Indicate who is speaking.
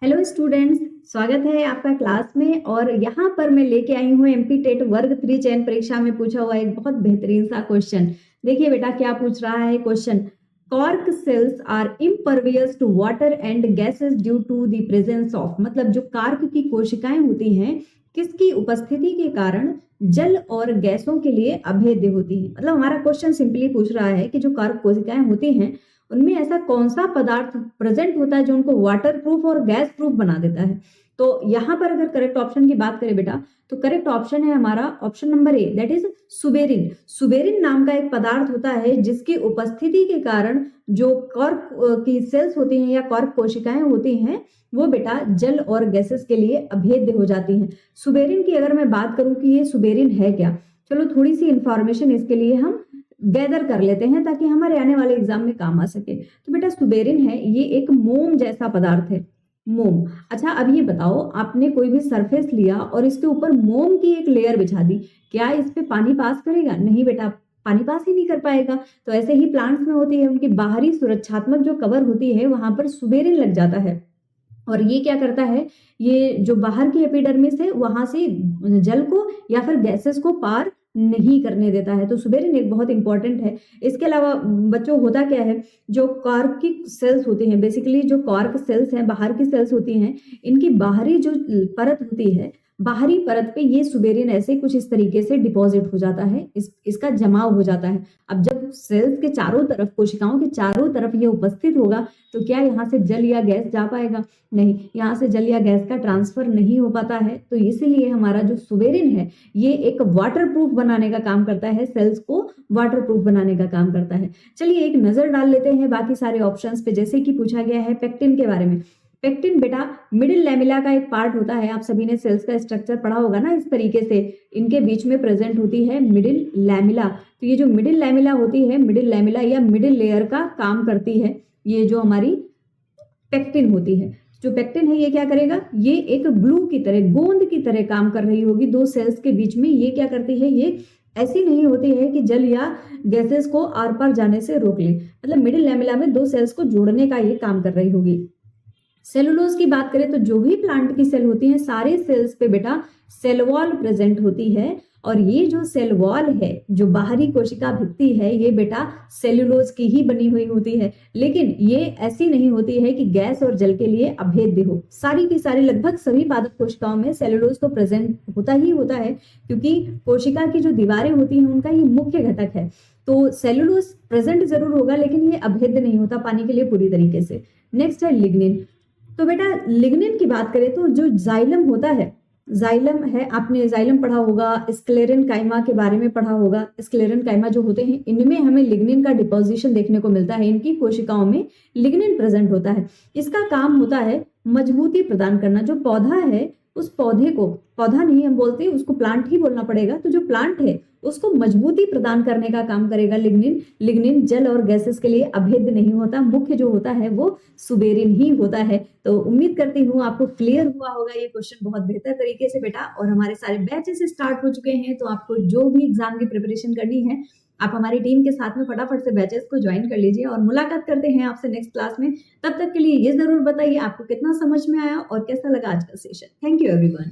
Speaker 1: Hello students, स्वागत है आपका क्लास में। और यहाँ पर मैं लेके आई हूँ एमपी टेट वर्ग 3 चयन परीक्षा में पूछा हुआ एक बहुत बेहतरीन सा क्वेश्चन। देखिए बेटा क्या पूछ रहा है question. Cork cells are impervious to water and gases due to the presence of, मतलब जो कार्क की कोशिकाएं होती हैं किसकी उपस्थिति के कारण जल और गैसों के लिए अभेद्य होती है। मतलब हमारा क्वेश्चन सिंपली पूछ रहा है कि जो कार्क कोशिकाएं होती हैं उनमें ऐसा कौन सा पदार्थ प्रेजेंट होता है जो उनको वाटर प्रूफ और गैस प्रूफ बना देता है। तो यहाँ पर अगर करेक्ट ऑप्शन की बात करें बेटा, तो करेक्ट ऑप्शन है हमारा option number A, that is suberin. Suberin नाम का एक पदार्थ होता है जिसकी उपस्थिति के कारण जो कॉर्क की सेल्स होती हैं या कॉर्क कोशिकाएं होती हैं वो बेटा जल और गैसेस के लिए अभेद्य हो जाती हैं। सुबेरिन की अगर मैं बात करूं कि ये सुबेरिन है क्या, चलो थोड़ी सी इंफॉर्मेशन इसके लिए हम गैदर कर लेते हैं ताकि हमारे आने वाले एग्जाम में काम आ सके। तो बेटा सुबेरिन है, ये एक मोम जैसा पदार्थ है, मोम। अच्छा अब ये बताओ, आपने कोई भी सरफेस लिया और इसके ऊपर मोम की एक लेयर बिछा दी, क्या इस पे पानी पास करेगा? नहीं बेटा, पानी पास ही नहीं कर पाएगा। तो ऐसे ही प्लांट्स में होती है, उनकी बाहरी सुरक्षात्मक जो कवर होती है वहां पर सुबेरिन लग जाता है और ये क्या करता है, ये जो बाहर की एपिडर्मिस है वहां से जल को या फिर गैसेस को पार नहीं करने देता है। तो सुबेरिन एक बहुत इंपॉर्टेंट है। इसके अलावा बच्चों होता क्या है, जो कॉर्क की सेल्स होती हैं, बेसिकली जो कॉर्क सेल्स हैं बाहर की सेल्स होती हैं, इनकी बाहरी जो परत होती है, बाहरी परत पे ये सुबेरिन ऐसे कुछ इस तरीके से डिपॉजिट हो जाता है, इसका जमाव हो जाता है। अब जब सेल्स के चारों तरफ, कोशिकाओं के चारों तरफ ये उपस्थित होगा तो क्या यहाँ से जल या गैस जा पाएगा? नहीं, यहाँ से जल या गैस का ट्रांसफर नहीं हो पाता है। तो इसीलिए हमारा जो सुबेरिन है ये एक वाटरप्रूफ बनाने का काम करता है, सेल्स को वाटरप्रूफ बनाने का काम करता है। चलिए एक नजर डाल लेते हैं बाकी सारे ऑप्शंस पे। जैसे कि पूछा गया है पेक्टिन के बारे में। पेक्टिन बेटा मिडिल लैमिला का एक पार्ट होता है। आप सभी ने सेल्स का स्ट्रक्चर पढ़ा होगा ना, इस तरीके से इनके बीच में प्रेजेंट होती है मिडिल लैमिला। तो ये जो मिडिल लैमिला होती है, मिडिल लैमिला या मिडिल लेयर का काम करती है ये जो हमारी पेक्टिन होती है। जो पेक्टिन है ये क्या करेगा, ये एक ग्लू की तरह, गोंद की तरह काम कर रही होगी दो सेल्स के बीच में। ये क्या करती है, ये ऐसी नहीं होती है कि जल या गैसेस को आर पार जाने से रोक ले, मतलब मिडिल लैमिला में दो सेल्स को जोड़ने का ये काम कर रही होगी। सेलुलोज की बात करें तो जो भी प्लांट की सेल होती है सारे सेल्स पे बेटा सेल वॉल प्रेजेंट होती है। और ये जो सेल वॉल है, जो बाहरी कोशिका भित्ति है, ये बेटा सेलुलोज की ही बनी हुई होती है। लेकिन ये ऐसी नहीं होती है कि गैस और जल के लिए अभेद्य हो। सारी की सारी लगभग सभी पादप कोशिकाओं में सेलुलोज तो प्रेजेंट होता ही होता है, क्योंकि कोशिका की जो दीवारें होती हैं उनका ये मुख्य घटक है। तो सेलुलोज प्रेजेंट जरूर होगा लेकिन ये अभेद्य नहीं होता पानी के लिए पूरी तरीके से। नेक्स्ट है लिग्निन। तो बेटा लिग्निन की बात करें तो जो जाइलम होता है, जाइलम है, आपने जाइलम पढ़ा होगा, स्क्लेरन काइमा के बारे में पढ़ा होगा। स्क्लेरन काइमा जो होते हैं इनमें हमें लिग्निन का डिपोजिशन देखने को मिलता है, इनकी कोशिकाओं में लिग्निन प्रेजेंट होता है। इसका काम होता है मजबूती प्रदान करना। जो पौधा है उस पौधे को, पौधा नहीं हम बोलते, उसको प्लांट ही बोलना पड़ेगा, तो जो प्लांट है उसको मजबूती प्रदान करने का काम करेगा लिग्निन। लिग्निन जल और गैसेस के लिए अभेद्य नहीं होता, मुख्य जो होता है वो सुबेरिन ही होता है। तो उम्मीद करती हूँ आपको क्लियर हुआ होगा ये क्वेश्चन बहुत बेहतर तरीके से बेटा। और हमारे सारे बैचेस स्टार्ट हो चुके हैं, तो आपको जो भी एग्जाम की प्रिपरेशन करनी है आप हमारी टीम के साथ में फटाफट से बैचेस को ज्वाइन कर लीजिए। और मुलाकात करते हैं आपसे नेक्स्ट क्लास में। तब तक के लिए ये जरूर बताइए आपको कितना समझ में आया और कैसा लगा आज का सेशन। Thank you everyone.